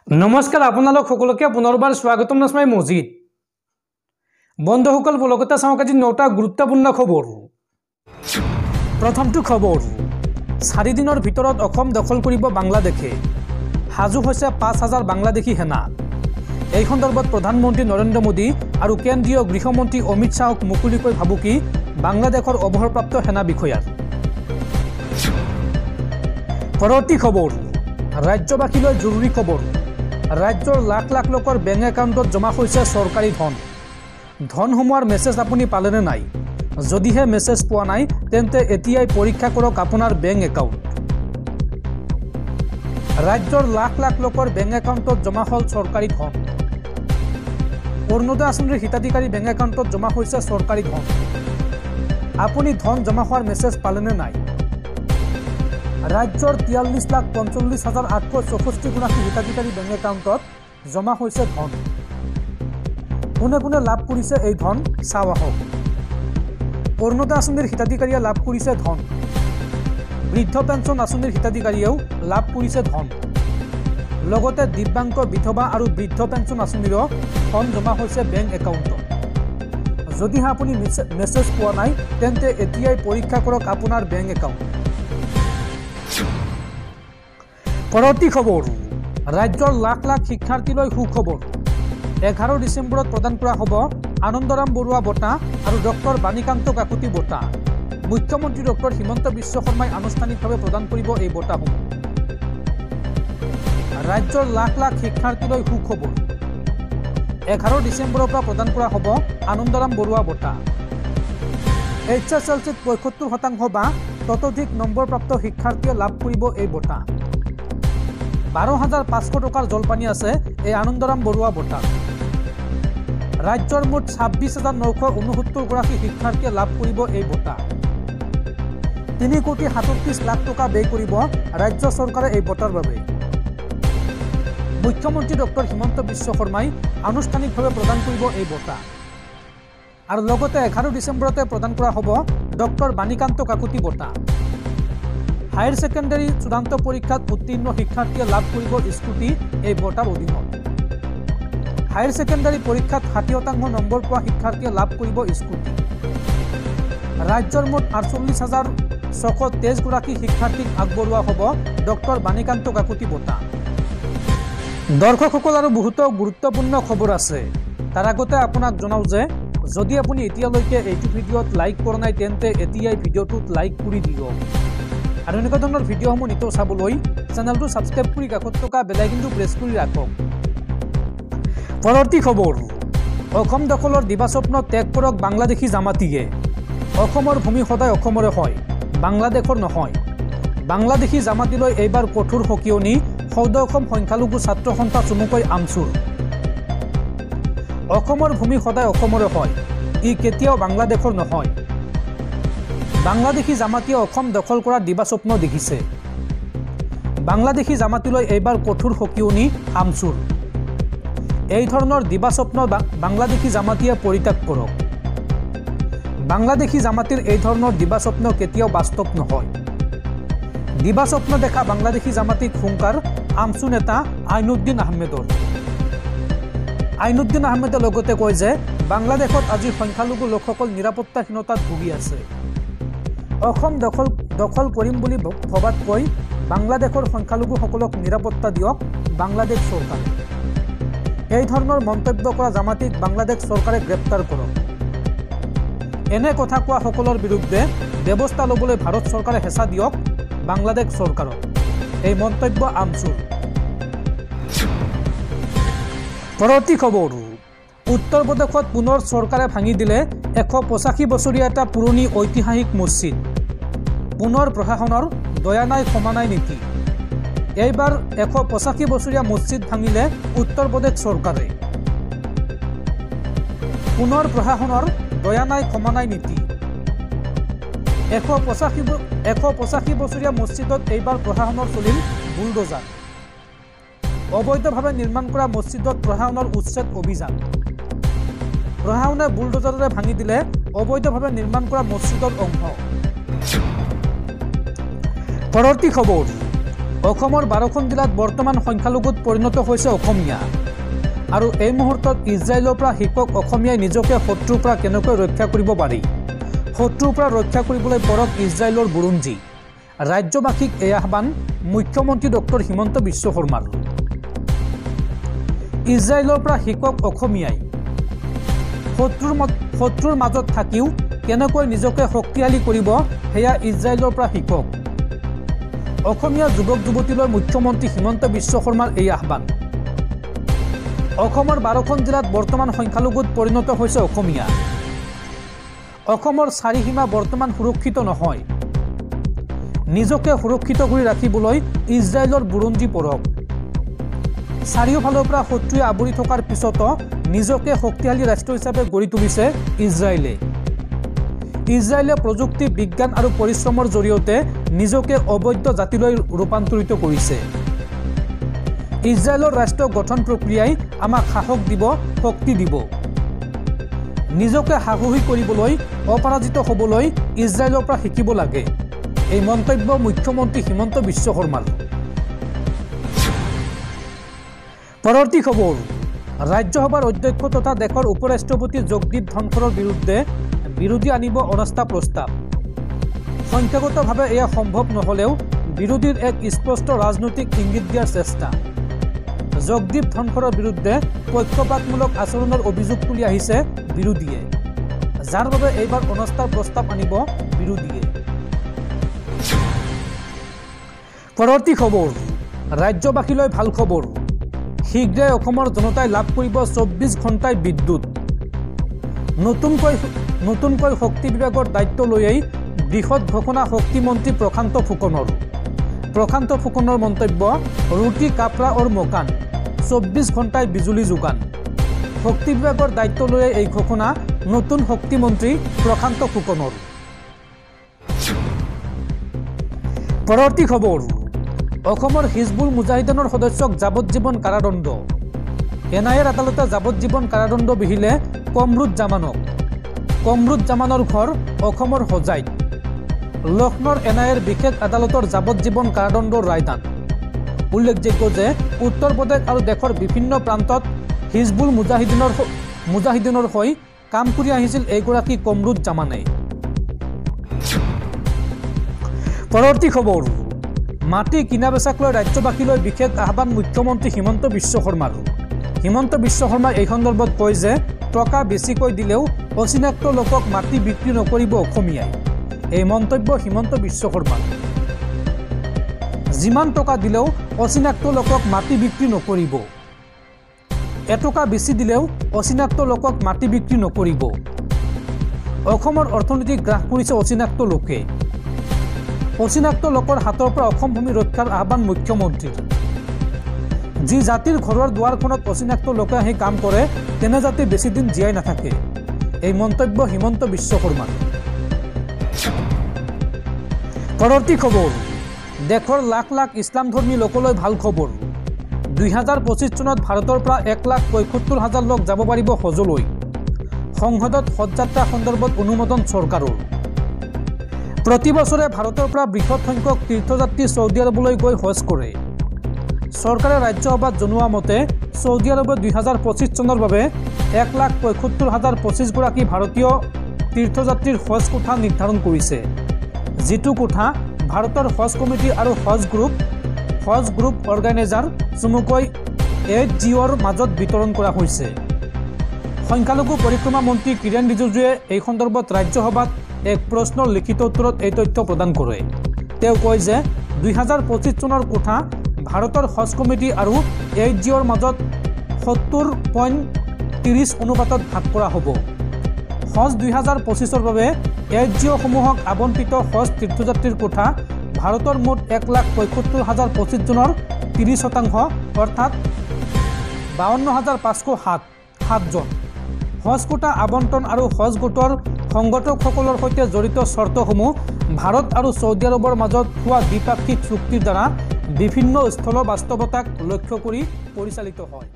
নমস্কাৰ আপোনালোক সকলোকে পুনৰবাৰ স্বাগতম জনাই মজিদ বন্ধুসকল বলকতা চাওক আজি 9টা গুৰুত্বপূৰ্ণ খবৰ প্ৰথমটো খবৰ 4 দিনৰ ভিতৰত অসম দখল কৰিব বাংলাদেশে হাজু হৈছে 5000 বাংলাদেশী সেনা এই সন্দৰ্ভত প্ৰধানমন্ত্ৰী নৰেন্দ্ৰ মোদী আৰু কেন্দ্ৰীয় গৃহমন্ত্ৰী অমিত শাহক মুকলিকৈ ভাবুকি বাংলাদেশৰ অৱসৰপ্ৰাপ্ত সেনা বিষয়াৰ পৰৱৰ্তী খবৰ ৰাজ্যবাসীলৈ জৰুৰী খবৰ ৰাজ্যৰ লাখ লাখ লোকৰ বেংক একাউণ্টত জমা হৈছে চৰকাৰী ধন সোমোৱাৰ মেছেজ আপুনি পালেনে নাই যদিহে মেছেজ পোৱা নাই তেন্তে এতিয়াই পৰীক্ষা কৰক আপোনাৰ বেংক একাউণ্ট ৰাজ্যৰ লাখ লাখ লোকৰ বেংক একাউণ্টত জমা হ'ল চৰকাৰী ধন অৰুণোদয় আঁচনিৰ হিতাধিকাৰী বেংক একাউণ্টত জমা হৈছে চৰকাৰী ধন আপুনি ধন জমা হোৱাৰ মেছেজ পালেনে নাই ৰাজ্যৰ 43,45,864 গৰাকী হিতাধিকাৰী বেংক একাউণ্টত জমা হৈছে ধন কোনে কোনে লাভ কৰিছে এই ধন চাওঁ আহক অৰুণোদয় আঁচনিৰ হিতাধিকাৰীয়ে লাভ কৰিছে ধন বৃদ্ধ পেঞ্চন আঁচনিৰ হিতাধিকাৰীয়েও লাভ কৰিছে ধন লগতে দিব্যাংগ বিধৱা আৰু বৃদ্ধ পেঞ্চন আঁচনিৰো ধন জমা হৈছে বেংক একাউণ্টত যদিহে আপুনি মেছেজ পোৱা নাই তেন্তে এতিয়াই পৰীক্ষা কৰক আপোনাৰ বেংক একাউণ্ট পৰৱৰ্তী খবৰ ৰাজ্যৰ লাখ লাখ শিক্ষাৰ্থীলৈ সুখবৰ 11 ডিচেম্বৰত প্ৰদান কৰা হ'ব আনন্দৰাম বৰুৱা বঁটা আৰু ডক্টৰ বাণীকান্ত কাকতি বঁটা মুখ্যমন্ত্ৰী ডক্টৰ হিমন্ত বিশ্ব শৰ্মাই আনুষ্ঠানিকভাৱে প্ৰদান কৰিব এই বঁটাসমূহ ৰাজ্যৰ লাখ লাখ শিক্ষাৰ্থীলৈ সুখবৰ 11 ডিচেম্বৰৰ পৰা প্ৰদান কৰা হ'ব আনন্দৰাম বৰুৱা বঁটা HSLCত 75% বা ততোধিক নম্বৰপ্ৰাপ্ত শিক্ষাৰ্থীয়ে লাভ কৰিব এই বঁটা 12,500 টকাৰ জলপানী আছে এই আনন্দৰাম বৰুৱা বঁটা ৰাজ্যৰ মুঠ 26,969 গৰাকী শিক্ষাৰ্থীয়ে লাভ কৰিব এই বঁটা 3,37,00,000 টকা ব্যয় কৰিব ৰাজ্য চৰকাৰে এই বঁটাৰ বাবে মুখ্যমন্ত্ৰী ডক্টৰ হিমন্ত বিশ্ব শৰ্মাই আনুষ্ঠানিকভাৱে প্ৰদান কৰিব এই বঁটা আৰু লগতে 11 ডিচেম্বৰতে প্ৰদান কৰা হ'ব ডক্টৰ বাণীকান্ত কাকতি বঁটা হায়াৰ সেকেন্ডাৰী চূড়ান্ত পৰীক্ষাত উত্তীৰ্ণ শিক্ষাৰ্থীয়ে লাভ কৰিব স্কুটি এই বঁটাৰ অধীনত হায়াৰ সেকেন্ডাৰী পৰীক্ষাত 60% নম্বৰ পোৱা শিক্ষাৰ্থীয়ে লাভ কৰিব স্কুটি ৰাজ্যৰ মুঠ 48,623 গৰাকী শিক্ষাৰ্থীক আগবঢ়োৱা হ'ব ডক্টৰ বাণীকান্ত কাকতি বঁটা দৰ্শকসকল আৰু বহুতো গুৰুত্বপূৰ্ণ খবৰ আছে তাৰ আগতে আপোনাক জনাও যে যদি আপুনি এতিয়ালৈকে এইটো ভিডিঅ'ত লাইক কৰা নাই তেন্তে এতিয়াই ভিডিঅ'টোত লাইক কৰি দিয়ক আৰু এনেকুৱা ধৰণৰ ভিডিঅ'সমূহ নিতৌ চাবলৈ চেনেলটো সাবস্ক্ৰাইব কৰি কাষত থকা বেল আইকনটো প্ৰেছ কৰি ৰাখক পৰৱৰ্তী খবৰ অসম দখলৰ দিবাস্বপ্ন ত্যাগ কৰক বাংলাদেশী জামাতীয়ে অসমৰ ভূমি সদায় অসমৰে হয় বাংলাদেশৰ নহয় বাংলাদেশী জামাতীলৈ এইবাৰ কঠোৰ সকিয়নি সৌদ অসম সংখ্যালঘু ছাত্ৰ সন্থা চমুকৈ আমচুৰ অসমৰ ভূমি সদায় অসমৰে হয় ই কেতিয়াও বাংলাদেশৰ নহয় বাংলাদেশী জামাতীয়ে অসম দখল কৰাৰ দিবাস্বপ্ন দেখিছে বাংলাদেশী জামাতীলৈ এইবাৰ কঠোৰ সকিয়নি আমচুৰ এই ধৰণৰ দিবাস্বপ্ন বাংলাদেশী জামাতীয়ে পৰিত্যাগ কৰক বাংলাদেশী জামাতীৰ এই ধৰণৰ দিবাস্বপ্ন কেতিয়াও বাস্তৱ নহয় দিবাস্বপ্ন দেখা বাংলাদেশী জামাতীক হুংকাৰ আমচু নেতা আইনুদ্দিন আহমেদে লগতে কয় যে বাংলাদেশত আজি সংখ্যালঘু লোকসকল নিৰাপত্তাহীনতাত ভুগি আছে অসম দখল কৰিম বুলি ভবাতকৈ বাংলাদেশৰ সংখ্যালঘুসকলক নিৰাপত্তা দিয়ক বাংলাদেশ চৰকাৰে এই ধৰণৰ মন্তব্য কৰা জামাতীক বাংলাদেশ চৰকাৰে গ্ৰেপ্তাৰ কৰক এনে কথা কোৱা সকলৰ বিৰুদ্ধে ব্যৱস্থা ল'বলৈ ভাৰত চৰকাৰে হেঁচা দিয়ক বাংলাদেশ চৰকাৰক এই মন্তব্য আমচুৰ পৰৱৰ্তী খবৰ উত্তৰ প্ৰদেশত পুনৰ চৰকাৰে ভাঙি দিলে 185 বছৰীয়া এটা পুৰণি ঐতিহাসিক মছজিদ পুনৰ প্ৰশাসনৰ দয়া নাই ক্ষমা নাই নীতি এইবাৰ 185 বছৰীয়া মছজিদ ভাঙিলে উত্তৰ প্ৰদেশ চৰকাৰে পুনৰ প্ৰশাসনৰ দয়া নাই ক্ষমা নাই নীতি 185 বছৰীয়া মছজিদত এইবাৰ প্ৰশাসনৰ চলিল বুলডোজাৰ অবৈধভাৱে নিৰ্মাণ কৰা মছজিদত প্ৰশাসনৰ উচ্ছেদ অভিযান প্ৰশাসনে বুলডোজাৰেৰে ভাঙি দিলে অবৈধভাৱে নিৰ্মাণ কৰা মছজিদৰ অংশ পৰৱৰ্তী খবৰ অসমৰ 12খন জিলাত বৰ্তমান সংখ্যালঘুত পৰিণত হৈছে অসমীয়া আৰু এই মুহূৰ্তত ইজৰাইলৰ পৰা শিকক অসমীয়াই নিজকে শত্ৰুৰ পৰা কেনেকৈ ৰক্ষা কৰিব পাৰি শত্ৰুৰ পৰা ৰক্ষা কৰিবলৈ পৰক ইজৰাইলৰ বুৰঞ্জী ৰাজ্যবাসীক এই আহ্বান মুখ্যমন্ত্ৰী ডক্টৰ হিমন্ত বিশ্ব শৰ্মাৰ ইজৰাইলৰ পৰা শিকক অসমীয়াই শত্ৰুৰ মাজত থাকিও কেনেকৈ নিজকে শক্তিশালী কৰিব হেয়া ইজৰাইলৰ পৰা শিকক অসমীয়া যুৱক যুৱতীলৈ মুখ্যমন্ত্ৰী হিমন্ত বিশ্ব শৰ্মাৰ এই আহ্বান অসমৰ 12খন জিলাত বৰ্তমান সংখ্যালঘুত পৰিণত হৈছে অসমীয়া অসমৰ চাৰিসীমা বৰ্তমান সুৰক্ষিত নহয় নিজকে সুৰক্ষিত কৰি ৰাখিবলৈ ইজৰাইলৰ বুৰঞ্জী পঢ়ক চাৰিওফালৰ পৰা শত্ৰুৱে আৱৰি থকাৰ পিছতো নিজকে শক্তিশালী ৰাষ্ট্ৰ হিচাপে গঢ়ি তুলিছে ইজৰাইলে প্ৰযুক্তি বিজ্ঞান আৰু পৰিশ্ৰমৰ জৰিয়তে নিজকে অবৈধ জাতিলৈ ৰূপান্তৰিত কৰিছে ইজৰাইলৰ ৰাষ্ট্ৰ গঠন প্ৰক্ৰিয়াই আমাক সাহস দিব শক্তি দিব নিজকে সাহসী কৰিবলৈ অপৰাজিত হ'বলৈ ইজৰাইলৰ পৰা শিকিব লাগে এই মন্তব্য মুখ্যমন্ত্ৰী হিমন্ত বিশ্ব শৰ্মাৰ পৰৱৰ্তী খবৰ ৰাজ্যসভাৰ অধ্যক্ষ তথা দেশৰ উপৰাষ্ট্ৰপতি জগদীপ ধনখৰৰ বিৰুদ্ধে বিৰোধী আনিব অনাস্থা প্ৰস্তাৱ সংখ্যাগতভাৱে এয়া সম্ভৱ নহলেও বিৰোধীৰ এক স্পষ্ট ৰাজনৈতিক ইংগিত দিয়াৰ চেষ্টা জগদীপ ধনখৰৰ বিৰুদ্ধে পক্ষপাতমূলক আচৰণৰ অভিযোগ তুলি আহিছে বিৰোধীয়ে যাৰ বাবে এইবাৰ অনাস্থাৰ প্ৰস্তাৱ আনিব বিৰোধীয়ে পৰৱৰ্তী খবৰ ৰাজ্যবাসীলৈ ভাল খবৰ শীঘ্ৰে অসমৰ জনতাই লাভ কৰিব 24 ঘণ্টাই বিদ্যুৎ নতুনকৈ শক্তি বিভাগৰ দায়িত্ব লৈয়েই বৃহৎ ঘোষণা শক্তিমন্ত্ৰী প্ৰশান্ত ফুকনৰ মন্তব্য ৰুটি কাপড়া और মকান 24 ঘণ্টায় বিজুলী যোগান শক্তি বিভাগৰ দায়িত্ব লৈয়ে এই ঘোষণা নতুন শক্তিমন্ত্ৰী প্ৰশান্ত ফুকনৰ পৰৱৰ্তী খবৰ অসমৰ হিজবুল মুজাহিদিনৰ সদস্যক যাৱজ্জীৱন কাৰাদণ্ড এনআইএৰ আদালতে যাৱজ্জীৱন কাৰাদণ্ড বিহিলে কমৰুদ জামানৰ ঘৰ অসমৰ হোজাইত লক্ষ্ণৌৰ এনআইএৰ বিশেষ আদালতৰ যাৱজ্জীৱন কাৰাদণ্ডৰ ৰায়দান উল্লেখযোগ্য যে উত্তৰ প্ৰদেশ আৰু দেশৰ বিভিন্ন প্ৰান্তত হিজবুল মুজাহিদিনৰ হৈ কাম কৰি আহিছিল এইগৰাকী কমৰুদ জামানে পৰৱৰ্তী খবৰ মাটি কিনা বেচাক লৈ ৰাজ্যবাসীলৈ বিশেষ আহ্বান মুখ্যমন্ত্ৰী হিমন্ত বিশ্ব শৰ্মাই এই সন্দৰ্ভত কয় যে টকা বেছিকৈ দিলেও অচিনাক্ত লোকক মাটি বিক্ৰী নকৰিব অসমীয়াই এই মন্তব্য হিমন্ত বিশ্ব শৰ্মাৰ যিমান টকা দিলেও অচিনাক্ত লোকক মাটি বিক্ৰী নকৰিব এটকা বেছি দিলেও অচিনাক্ত লোকক মাটি বিক্ৰী নকৰিব অসমৰ অৰ্থনীতি গ্ৰাস কৰিছে অচিনাক্ত লোকৰ হাতৰ পৰা অসম ভূমি ৰক্ষাৰ আহ্বান মুখ্যমন্ত্ৰীৰ যি জাতিৰ ঘৰৰ দুৱাৰখনত অচিনাক্ত লোকে আহি কাম কৰে তেনে জাতি বেছি দিন জীয়াই নাথাকে এই মন্তব্য হিমন্ত বিশ্ব শৰ্মাৰ পৰৱৰ্তী খবৰ দেশৰ লাখ লাখ ইছলামধৰ্মী লোকলৈ ভাল খবৰ 2025 চনত ভাৰতৰ পৰা 1,75,000 লোক যাব পাৰিব হজলৈ সংসদত হজযাত্ৰা সন্দৰ্ভত অনুমোদন চৰকাৰৰ প্ৰতি বছৰে ভাৰতৰ পৰা বৃহৎ সংখ্যক তীৰ্থযাত্ৰী সৌদি আৰৱলৈ গৈ হজ কৰে চৰকাৰে ৰাজ্যসভাত জনোৱা মতে সৌদি আৰৱে 2025 চনৰ বাবে 1,75,025 গৰাকী ভাৰতীয় তীৰ্থযাত্ৰীৰ হজ কোঠা নিৰ্ধাৰণ কৰিছে যিটো কোঠা ভাৰতৰ হজ কমিটি আৰু হজ গ্ৰুপ অৰ্গানাইজাৰ চমুকৈ HGOৰ মাজত বিতৰণ কৰা হৈছে সংখ্যালঘু পৰিক্ৰমা মন্ত্ৰী কিৰেণ ৰিজিজুৱে এই সন্দৰ্ভত ৰাজ্যসভাত এক প্ৰশ্নৰ লিখিত উত্তৰত এই তথ্য প্ৰদান কৰে তেওঁ কয় যে 2025 চনৰ কোঠা ভাৰতৰ হজ কমিটি আৰু HGOৰ মাজত 70.30 অনুপাতত ভাগ কৰা হ'ব হজ 2025ৰ বাবে HGO সমূহক আবণ্টিত হজ তীৰ্থযাত্ৰীৰ কোঠা ভাৰতৰ মুঠ 1,75,025 জনৰ 30% অৰ্থাৎ 52,507 জন হজ কোটা আবণ্টন আৰু হজ গোটৰ সংগঠকসকলৰ সৈতে জড়িত চৰ্তসমূহ ভাৰত আৰু সৌদি আৰৱৰ মাজত হোৱা দ্বিপাক্ষিক চুক্তিৰ দ্বাৰা বিভিন্ন স্থল বাস্তৱতাক লক্ষ্য কৰি পৰিচালিত হয়